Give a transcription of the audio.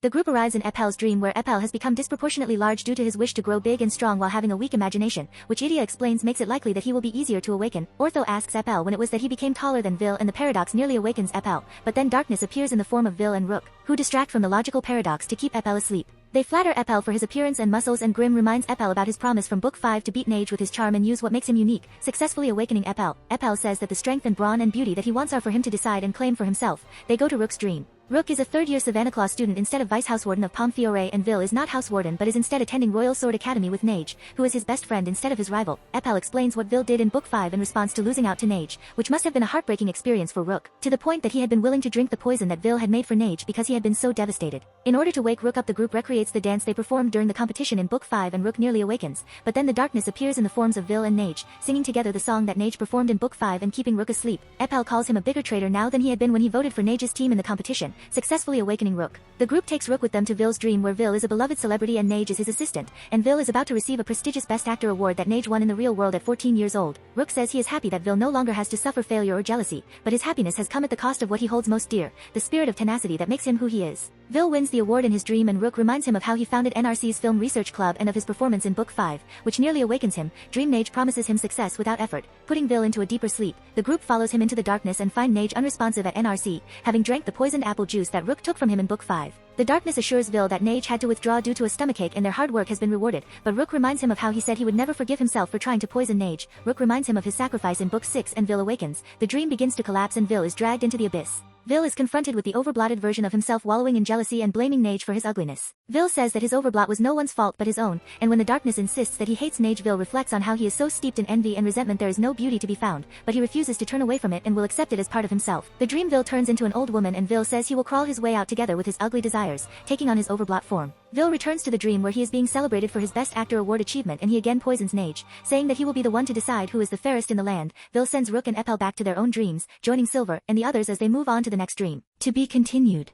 The group arrives in Epel's dream where Epel has become disproportionately large due to his wish to grow big and strong while having a weak imagination, which Idia explains makes it likely that he will be easier to awaken. Ortho asks Epel when it was that he became taller than Vil, and the paradox nearly awakens Epel, but then darkness appears in the form of Vil and Rook, who distract from the logical paradox to keep Epel asleep. They flatter Epel for his appearance and muscles, and Grimm reminds Epel about his promise from Book 5 to beat Nage with his charm and use what makes him unique, successfully awakening Epel. Epel says that the strength and brawn and beauty that he wants are for him to decide and claim for himself. They go to Rook's dream. Rook is a third-year Savannah Claw student instead of Vice Housewarden of Pomfiore, and Vil is not Housewarden but is instead attending Royal Sword Academy with Nage, who is his best friend instead of his rival. Epel explains what Vil did in Book 5 in response to losing out to Nage, which must have been a heartbreaking experience for Rook, to the point that he had been willing to drink the poison that Vil had made for Nage because he had been so devastated. In order to wake Rook up, the group recreates the dance they performed during the competition in Book 5, and Rook nearly awakens, but then the darkness appears in the forms of Vil and Nage, singing together the song that Nage performed in Book 5 and keeping Rook asleep. Epel calls him a bigger traitor now than he had been when he voted for Nage's team in the competition, successfully awakening Rook. The group takes Rook with them to Vil's dream where Vil is a beloved celebrity and Nage is his assistant, and Vil is about to receive a prestigious Best Actor award that Nage won in the real world at 14 years old. Rook says he is happy that Vil no longer has to suffer failure or jealousy, but his happiness has come at the cost of what he holds most dear, the spirit of tenacity that makes him who he is. Vil wins the award in his dream, and Rook reminds him of how he founded NRC's Film Research Club and of his performance in Book 5, which nearly awakens him. Dream Nage promises him success without effort, putting Vil into a deeper sleep. The group follows him into the darkness and find Nage unresponsive at NRC, having drank the poisoned apple juice that Rook took from him in Book 5. The darkness assures Vil that Nage had to withdraw due to a stomachache and their hard work has been rewarded, but Rook reminds him of how he said he would never forgive himself for trying to poison Nage. Rook reminds him of his sacrifice in Book 6 and Vil awakens. The dream begins to collapse and Vil is dragged into the abyss. Vil is confronted with the overblotted version of himself wallowing in jealousy and blaming Nage for his ugliness. Vil says that his overblot was no one's fault but his own, and when the darkness insists that he hates Nage, Vil reflects on how he is so steeped in envy and resentment there is no beauty to be found, but he refuses to turn away from it and will accept it as part of himself. The dream Vil turns into an old woman, and Vil says he will crawl his way out together with his ugly desires, taking on his overblot form. Vil returns to the dream where he is being celebrated for his Best Actor award achievement, and he again poisons Nage, saying that he will be the one to decide who is the fairest in the land. Vil sends Rook and Epel back to their own dreams, joining Silver and the others as they move on to the next dream. To be continued.